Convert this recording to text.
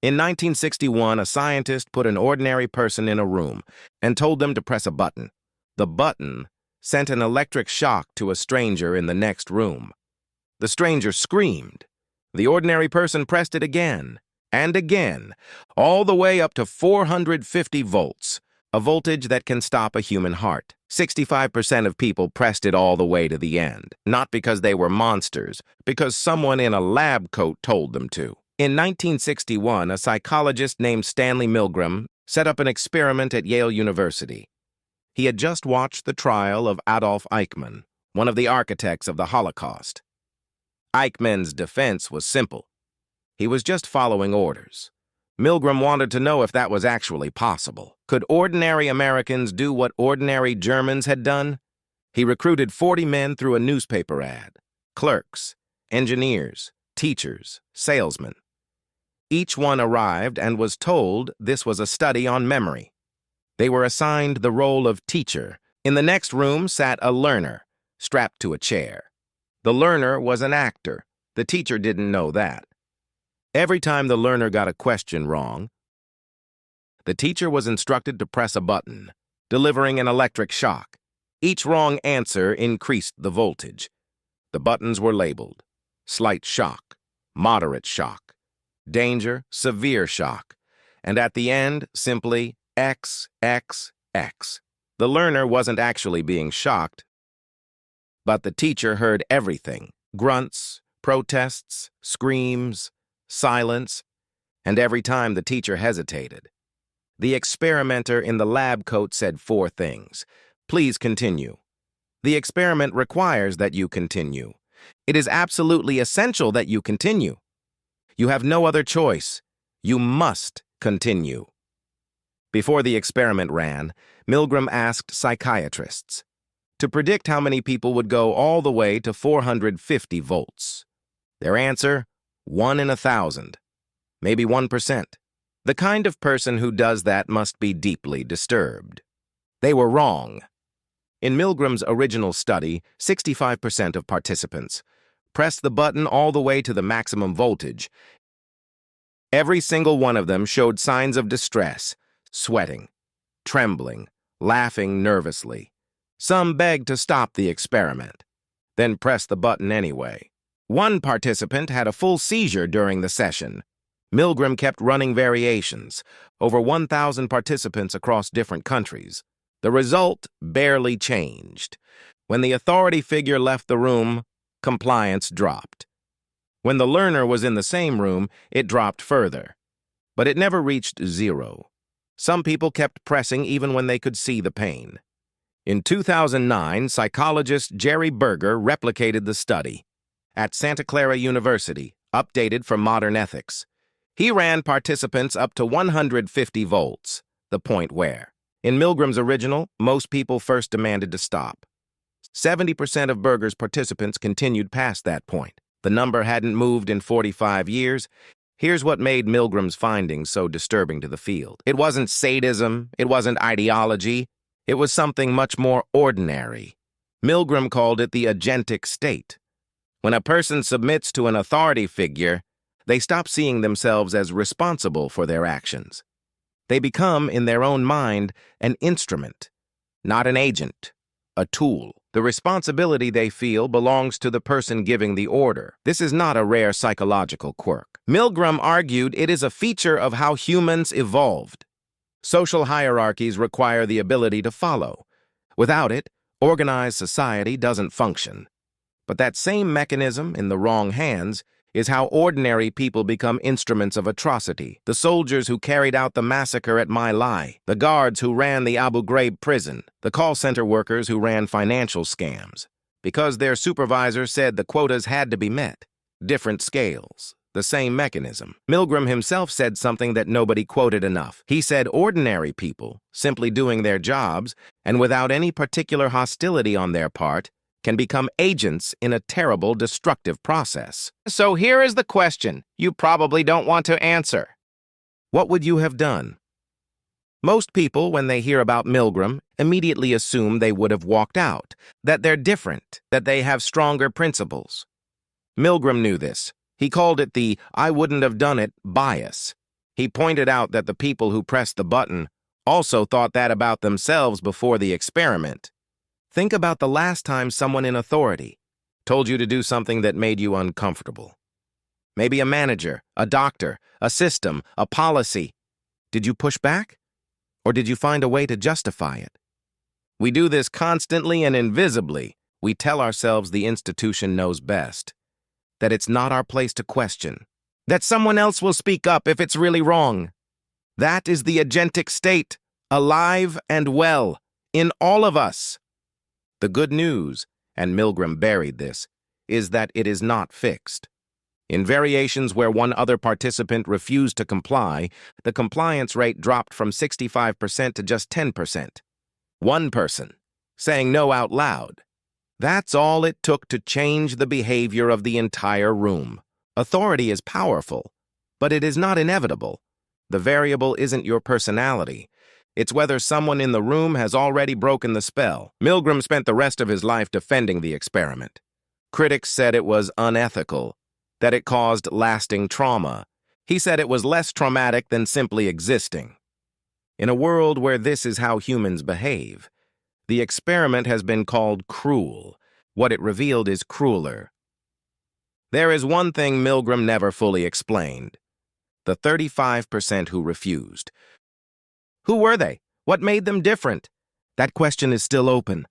In 1961, a scientist put an ordinary person in a room and told them to press a button. The button sent an electric shock to a stranger in the next room. The stranger screamed. The ordinary person pressed it again and again, all the way up to 450 volts, a voltage that can stop a human heart. 65% of people pressed it all the way to the end, not because they were monsters, because someone in a lab coat told them to. In 1961, a psychologist named Stanley Milgram set up an experiment at Yale University. He had just watched the trial of Adolf Eichmann, one of the architects of the Holocaust. Eichmann's defense was simple. He was just following orders. Milgram wanted to know if that was actually possible. Could ordinary Americans do what ordinary Germans had done? He recruited 40 men through a newspaper ad. Clerks, engineers, teachers, salesmen. Each one arrived and was told this was a study on memory. They were assigned the role of teacher. In the next room sat a learner, strapped to a chair. The learner was an actor. The teacher didn't know that. Every time the learner got a question wrong, the teacher was instructed to press a button, delivering an electric shock. Each wrong answer increased the voltage. The buttons were labeled: slight shock, moderate shock, danger, severe shock, and at the end, simply X, X, X. The learner wasn't actually being shocked, but the teacher heard everything: grunts, protests, screams, silence, and every time the teacher hesitated. The experimenter in the lab coat said 4 things. Please continue. The experiment requires that you continue. It is absolutely essential that you continue. You have no other choice. You must continue. Before the experiment ran, Milgram asked psychiatrists to predict how many people would go all the way to 450 volts. Their answer: 1 in 1,000, maybe 1%. The kind of person who does that must be deeply disturbed. They were wrong. In Milgram's original study, 65% of participants pressed the button all the way to the maximum voltage. Every single one of them showed signs of distress, sweating, trembling, laughing nervously. Some begged to stop the experiment, then pressed the button anyway. One participant had a full seizure during the session. Milgram kept running variations, over 1,000 participants across different countries. The result barely changed. When the authority figure left the room, compliance dropped. When the learner was in the same room, it dropped further. But it never reached 0. Some people kept pressing even when they could see the pain. In 2009, psychologist Jerry Berger replicated the study at Santa Clara University, updated for modern ethics. He ran participants up to 150 volts, the point where, in Milgram's original, most people first demanded to stop. 70% of Berger's participants continued past that point. The number hadn't moved in 45 years. Here's what made Milgram's findings so disturbing to the field. It wasn't sadism, it wasn't ideology, it was something much more ordinary. Milgram called it the agentic state. When a person submits to an authority figure, they stop seeing themselves as responsible for their actions. They become, in their own mind, an instrument, not an agent, a tool. The responsibility they feel belongs to the person giving the order. This is not a rare psychological quirk. Milgram argued it is a feature of how humans evolved. Social hierarchies require the ability to follow. Without it, organized society doesn't function. But that same mechanism, in the wrong hands, is how ordinary people become instruments of atrocity. The soldiers who carried out the massacre at My Lai, the guards who ran the Abu Ghraib prison, the call center workers who ran financial scams. Because their supervisor said the quotas had to be met. Different scales, the same mechanism. Milgram himself said something that nobody quoted enough. He said ordinary people, simply doing their jobs, and without any particular hostility on their part, can become agents in a terrible, destructive process. So here is the question you probably don't want to answer. What would you have done? Most people, when they hear about Milgram, immediately assume they would have walked out, that they're different, that they have stronger principles. Milgram knew this. He called it the "I wouldn't have done it" bias. He pointed out that the people who pressed the button also thought that about themselves before the experiment. Think about the last time someone in authority told you to do something that made you uncomfortable. Maybe a manager, a doctor, a system, a policy. Did you push back? Or did you find a way to justify it? We do this constantly and invisibly. We tell ourselves the institution knows best, that it's not our place to question, that someone else will speak up if it's really wrong. That is the agentic state, alive and well, in all of us. The good news, and Milgram buried this, is that it is not fixed. In variations where one other participant refused to comply, the compliance rate dropped from 65% to just 10%. One person, saying no out loud. That's all it took to change the behavior of the entire room. Authority is powerful, but it is not inevitable. The variable isn't your personality. It's whether someone in the room has already broken the spell. Milgram spent the rest of his life defending the experiment. Critics said it was unethical, that it caused lasting trauma. He said it was less traumatic than simply existing. In a world where this is how humans behave, the experiment has been called cruel. What it revealed is crueler. There is one thing Milgram never fully explained: the 35% who refused. Who were they? What made them different? That question is still open.